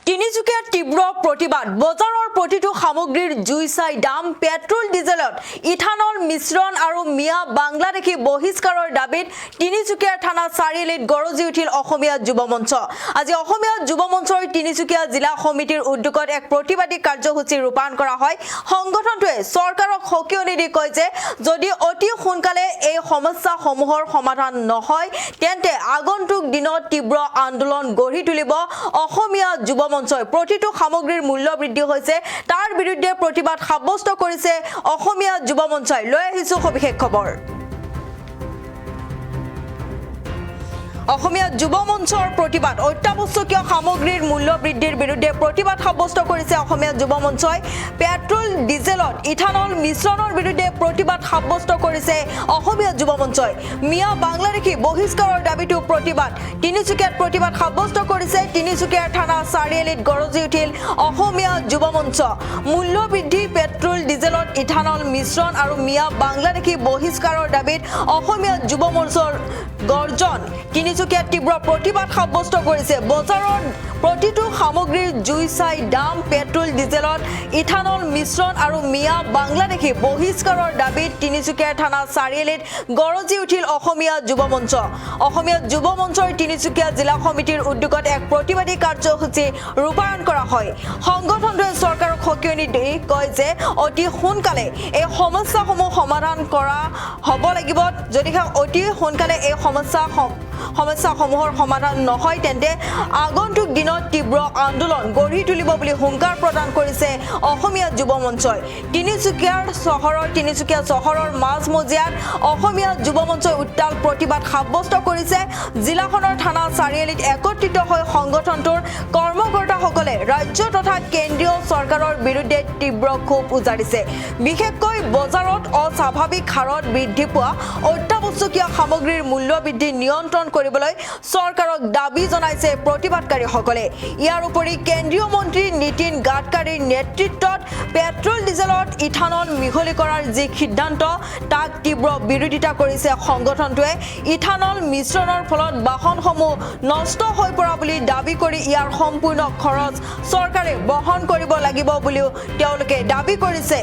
তিনিচুকীয়াত তীব্ৰ প্ৰতিবাদ বজাৰৰ প্ৰতিটো সামগ্ৰীৰ জুই চাই দাম পেট্ৰল ডিজেলত ইথানল মিশ্ৰণ আৰু মিয়া বাংলাদেশী বহিষ্কাৰৰ দাবীত তিনিচুকীয়াৰ থানা চাৰিআলিত গৰজি উঠিল অসমীয়া যুৱ মঞ্চ। আজি অসমীয়া যুৱ মঞ্চৰ তিনিচুকীয়া জিলা সমিতিৰ উদ্যোগত এক প্ৰতিবাদী কাৰ্যসূচী ৰূপায়ণ কৰা হয়। সংগঠনটোৱে চৰকাৰক সকিয়নি দি কয় যে যদি অতি সোনকালে এই সমস্যাসমূহৰ সমাধান নহয় তেন্তে আগন্তুক দিনত তীব্ৰ আন্দোলন গঢ়ি তুলিব। অসমীয়া যুৱ মঞ্চই প্ৰতিটো সামগ্ৰীৰ মূল্য বৃদ্ধি হৈছে তাৰ বিৰুদ্ধে প্ৰতিবাদ সাব্যস্ত কৰিছে অসমীয়া যুৱ মঞ্চই। লৈ আহিছো সবিশেষ খবৰ। অসমীয়া যুৱ মঞ্চৰ প্ৰতিবাদ অত্যাৱশ্যকীয় সামগ্ৰীৰ মূল্য বৃদ্ধিৰ বিৰুদ্ধে প্ৰতিবাদ সাব্যস্ত কৰিছে অসমীয়া যুৱ মঞ্চই। পেট্ৰল ডিজেলত ইথানল মিশ্ৰণৰ বিৰুদ্ধে প্ৰতিবাদ সাব্যস্ত কৰিছে অসমীয়া যুৱ মঞ্চই। মিয়া বাংলাদেশী বহিষ্কাৰৰ দাবীটো প্ৰতিবাদ তিনিচুকীয়াত প্ৰতিবাদ সাব্যস্ত কৰিছে। তিনিচুকীয়াৰ থানা চাৰিআলিত গৰজি উঠিল অসমীয়া যুৱ মঞ্চ। মূল্য বৃদ্ধি পেট্ৰল ডিজেলত ইথানল মিশ্ৰণ আৰু মিয়া বাংলাদেশী বহিষ্কাৰৰ দাবীত অসমীয়া যুৱ মঞ্চৰ গৰ্জন। তিনিচুকীয়াত তীব্ৰ প্ৰতিবাদ সাব্যস্ত কৰিছে বজাৰৰ প্ৰতিটো সামগ্ৰীৰ জুই চাই দাম পেট্ৰল ডিজেলত ইথানল মিশ্ৰণ আৰু মিয়া বাংলাদেশী বহিষ্কাৰৰ দাবীত তিনিচুকীয়াৰ থানা চাৰিআলিত গৰজি উঠিল অসমীয়া যুৱ মঞ্চ। অসমীয়া যুৱ মঞ্চৰ তিনিচুকীয়া জিলা সমিতিৰ উদ্যোগত এক প্ৰতিবাদী কাৰ্যসূচী ৰূপায়ণ কৰা হয়। সংগঠনটোৱে চৰকাৰক সকিয়নি দি কয় যে অতি সোনকালে এই সমস্যাসমূহ সমাধান কৰা হ'ব লাগিব। যদিহে অতি সোনকালে এই সমস্যাসমূহৰ সমাধান নহয় তেন্তে আগন্তুক দিনত তীব্ৰ আন্দোলন গঢ়ি তুলিব বুলি হুংকাৰ প্ৰদান কৰিছে অসমীয়া যুৱ মঞ্চই। তিনিচুকীয়া চহৰৰ মাজমজিয়াত অসমীয়া যুৱ মঞ্চই উত্তাল প্ৰতিবাদ সাব্যস্ত কৰিছে। জিলাখনৰ থানা চাৰিআলিত একত্ৰিত হৈ সংগঠনটোৰ কৰ্মকৰ্তাসকলে ৰাজ্য তথা কেন্দ্ৰীয় চৰকাৰৰ বিৰুদ্ধে তীব্ৰ ক্ষোভ উজাৰিছে। বিশেষকৈ বজাৰত অস্বাভাৱিক হাৰত বৃদ্ধি পোৱা অত্যাৱশ্যকীয় সামগ্ৰীৰ মূল্য বৃদ্ধি নিয়ন্ত্ৰণ কৰিবলৈ চৰকাৰক দাবী জনাইছে প্ৰতিবাদকাৰীসকলে। ইয়াৰ উপৰি কেন্দ্ৰীয় মন্ত্ৰী নীতিন গাডকাৰীৰ নেতৃত্বত পেট্ৰল ডিজেলত ইথানল মিহলি কৰাৰ যি সিদ্ধান্ত তাক তীব্ৰ বিৰোধিতা কৰিছে সংগঠনটোৱে। ইথানল মিশ্ৰণৰ ফলত বাহনসমূহ নষ্ট হৈ পৰা বুলি দাবী কৰি ইয়াৰ সম্পূৰ্ণ খৰচ চৰকাৰে বহন কৰিব লাগিব বুলিও তেওঁলোকে দাবী কৰিছে।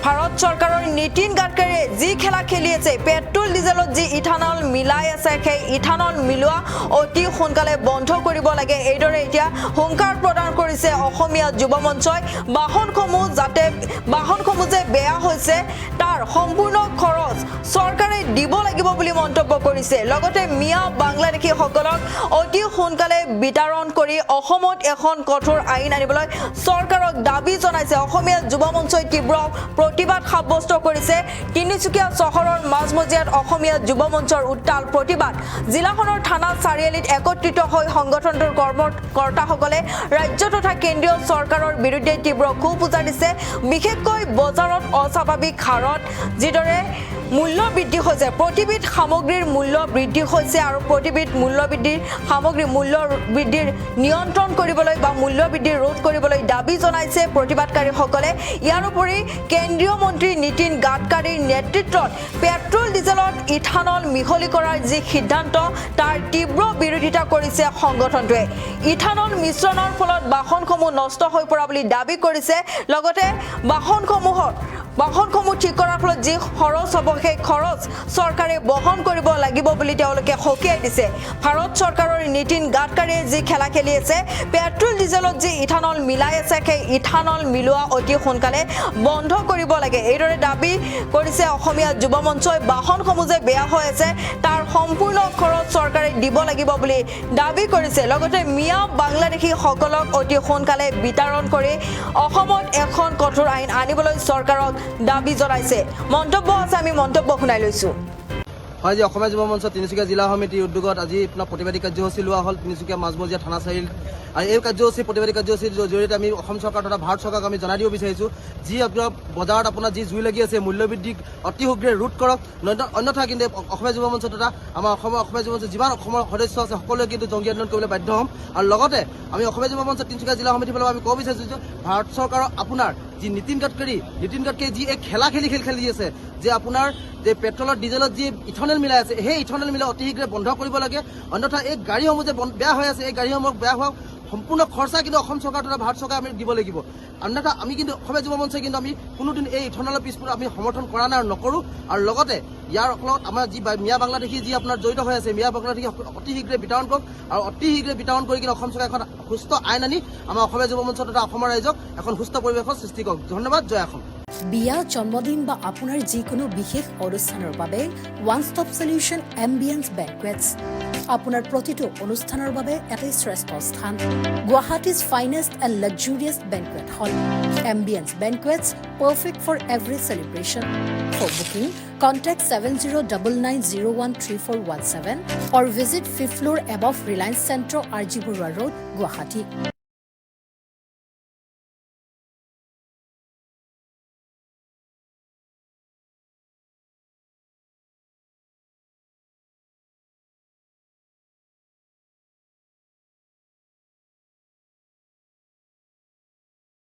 ভাৰত চৰকাৰৰ নীতিন গাডকাৰীয়ে যি খেলা খেলি আছে পেট্ৰল ডিজেলত যি ইথানল মিলাই আছে সেই ইথানল মিলোৱা অতি সোনকালে বন্ধ কৰিব লাগে। এইদৰে এতিয়া হুংকাৰ প্ৰদান কৰিছে অসমীয়া যুৱ মঞ্চই। বাহনসমূহ যে বেয়া হৈছে তাৰ সম্পূৰ্ণ খৰচ চৰকাৰে দিব লাগিব বুলি মন্তব্য কৰিছে। লগতে মিয়া বাংলাদেশীসকলক অতি সোনকালে বিতৰণ কৰি অসমত এখন কঠোৰ আইন আনিবলৈ চৰকাৰক দাবী জনাইছে। অসমীয়া যুৱ মঞ্চই তীব্ৰ প্ৰতিবাদ সাব্যস্ত কৰিছে। তিনিচুকীয়া চহৰৰ মাজমজিয়াত অসমীয়া যুৱ মঞ্চৰ উত্তাল প্ৰতিবাদ। জিলাখনৰ থানা চাৰিআলিত একত্ৰিত হৈ সংগঠনটোৰ কৰ্মকৰ্তাসকলে ৰাজ্য তথা কেন্দ্ৰীয় চৰকাৰৰ বিৰুদ্ধে তীব্ৰ ক্ষোভ উজাৰিছে। বিশেষকৈ বজাৰত অস্বাভাৱিক হাৰত যিদৰে মূল্য বৃদ্ধি হৈছে প্ৰতিবিধ সামগ্ৰীৰ মূল্য বৃদ্ধি হৈছে আৰু প্ৰতিবিধ সামগ্ৰীৰ মূল্য বৃদ্ধিৰ নিয়ন্ত্ৰণ কৰিবলৈ বা মূল্য বৃদ্ধি ৰোধ কৰিবলৈ দাবী জনাইছে প্ৰতিবাদকাৰীসকলে। ইয়াৰ উপৰি কেন্দ্ৰীয় মন্ত্ৰী নীতিন গাডকাৰীৰ নেতৃত্বত পেট্ৰল ডিজেলত ইথানল মিহলি কৰাৰ যি সিদ্ধান্ত তাৰ তীব্ৰ বিৰোধিতা কৰিছে সংগঠনটোৱে। ইথানল মিশ্ৰণৰ ফলত বাহনসমূহ নষ্ট হৈ পৰা বুলি দাবী কৰিছে। লগতে বাহনসমূহ ঠিক কৰাৰ ফলত যি খৰচ হ'ব সেই খৰচ চৰকাৰে বহন কৰিব লাগিব বুলি তেওঁলোকে সকীয়াই দিছে। ভাৰত চৰকাৰৰ নীতিন গাডকাৰীয়ে যি খেলা খেলি আছে পেট্ৰল ডিজেলত যি ইথানল মিলাই আছে সেই ইথানল মিলোৱা অতি সোনকালে বন্ধ কৰিব লাগে। এইদৰে দাবী কৰিছে অসমীয়া যুৱ মঞ্চই। বাহনসমূহ যে বেয়া হৈ আছে তাৰ সম্পূৰ্ণ খৰচ চৰকাৰে দিব লাগিব বুলি দাবী কৰিছে। লগতে মিয়া বাংলাদেশীসকলক অতি সোনকালে বিতৰণ কৰি অসমত এখন কঠোৰ আইন আনিবলৈ চৰকাৰক দাবী জনাইছে। মন্তব্য আছে, আমি মন্তব্য শুনাই লৈছো। হয়, যে অসমীয়া যুৱ মঞ্চ তিনিচুকীয়া জিলা সমিতিৰ উদ্যোগত আজি আপোনাৰ প্ৰতিবাদী কাৰ্যসূচী লোৱা হ'ল তিনিচুকীয়া মাজমজিয়া থানা চাৰিআলিত। আৰু এই প্ৰতিবাদী কাৰ্যসূচীৰ জৰিয়তে আমি অসম চৰকাৰ তথা ভাৰত চৰকাৰক আমি জনাই দিব বিচাৰিছোঁ যি আপোনাৰ বজাৰত আপোনাৰ যি জুই লাগি আছে মূল্যবৃদ্ধি অতি শীঘ্ৰে ৰোধ কৰক। অন্যথা কিন্তু অসমীয়া যুৱ মঞ্চ তথা আমাৰ অসমীয়া যুৱ মঞ্চ যিমান অসমৰ সদস্য আছে সকলোৱে কিন্তু জংগী আন্দোলন কৰিবলৈ বাধ্য হ'ম। আৰু লগতে আমি অসমীয়া যুৱ মঞ্চ তিনিচুকীয়া জিলা সমিতিৰ ফালৰ পৰা আমি ক'ব বিচাৰিছোঁ যে ভাৰত চৰকাৰৰ আপোনাৰ যি নীতিন গাডকাৰী যি এই খেল খেলি আছে যে আপোনাৰ যে পেট্ৰলৰ ডিজেলত যি ইথানল মিলাই আছে সেই ইথানল মিলাই অতি শীঘ্ৰে বন্ধ কৰিব লাগে। অন্যথা এই গাড়ীসমূহ যে বেয়া হৈ আছে এই গাড়ীসমূহ বেয়া হোৱা সম্পূৰ্ণ খৰচা কিন্তু অসম চৰকাৰ তথা ভাৰত চৰকাৰে আমি দিব লাগিব অন্যথা আমি কিন্তু অসমীয়া যুৱ মঞ্চই কিন্তু আমি কোনোদিন এই ইথনলৰ পিছপৰা আমি সমৰ্থন কৰা নাই আৰু নকৰোঁ আৰু লগতে ইয়াৰ লগত আমাৰ যি মিয়া বাংলাদেশী যি আপোনাৰ জড়িত হৈ আছে মিয়া বাংলাদেশী অতি শীঘ্ৰে বিতৰণ কৰক আৰু অতি শীঘ্ৰে বিতৰণ কৰি কিনে অসম চৰকাৰে এখন সুস্থ আইন আনি আমাৰ অসমীয়া যুৱ মঞ্চ তথা অসমৰ ৰাইজক এখন সুস্থ পৰিৱেশৰ সৃষ্টি কৰক ধন্যবাদ জয় অসম বিয়া জন্মদিন বা আপোনাৰ যিকোনো বিশেষ অনুষ্ঠানৰ বাবে one stop solution Ambience banquets আপোনাৰ প্ৰতিটো অনুষ্ঠানৰ বাবে এটাই শ্ৰেষ্ঠ স্থান Guwahati's finest and luxurious banquet hall Ambience banquets perfect for every celebration for booking contact 7099013417 or visit 5th floor above Reliance Centro, RG Burwa Road, Guwahati.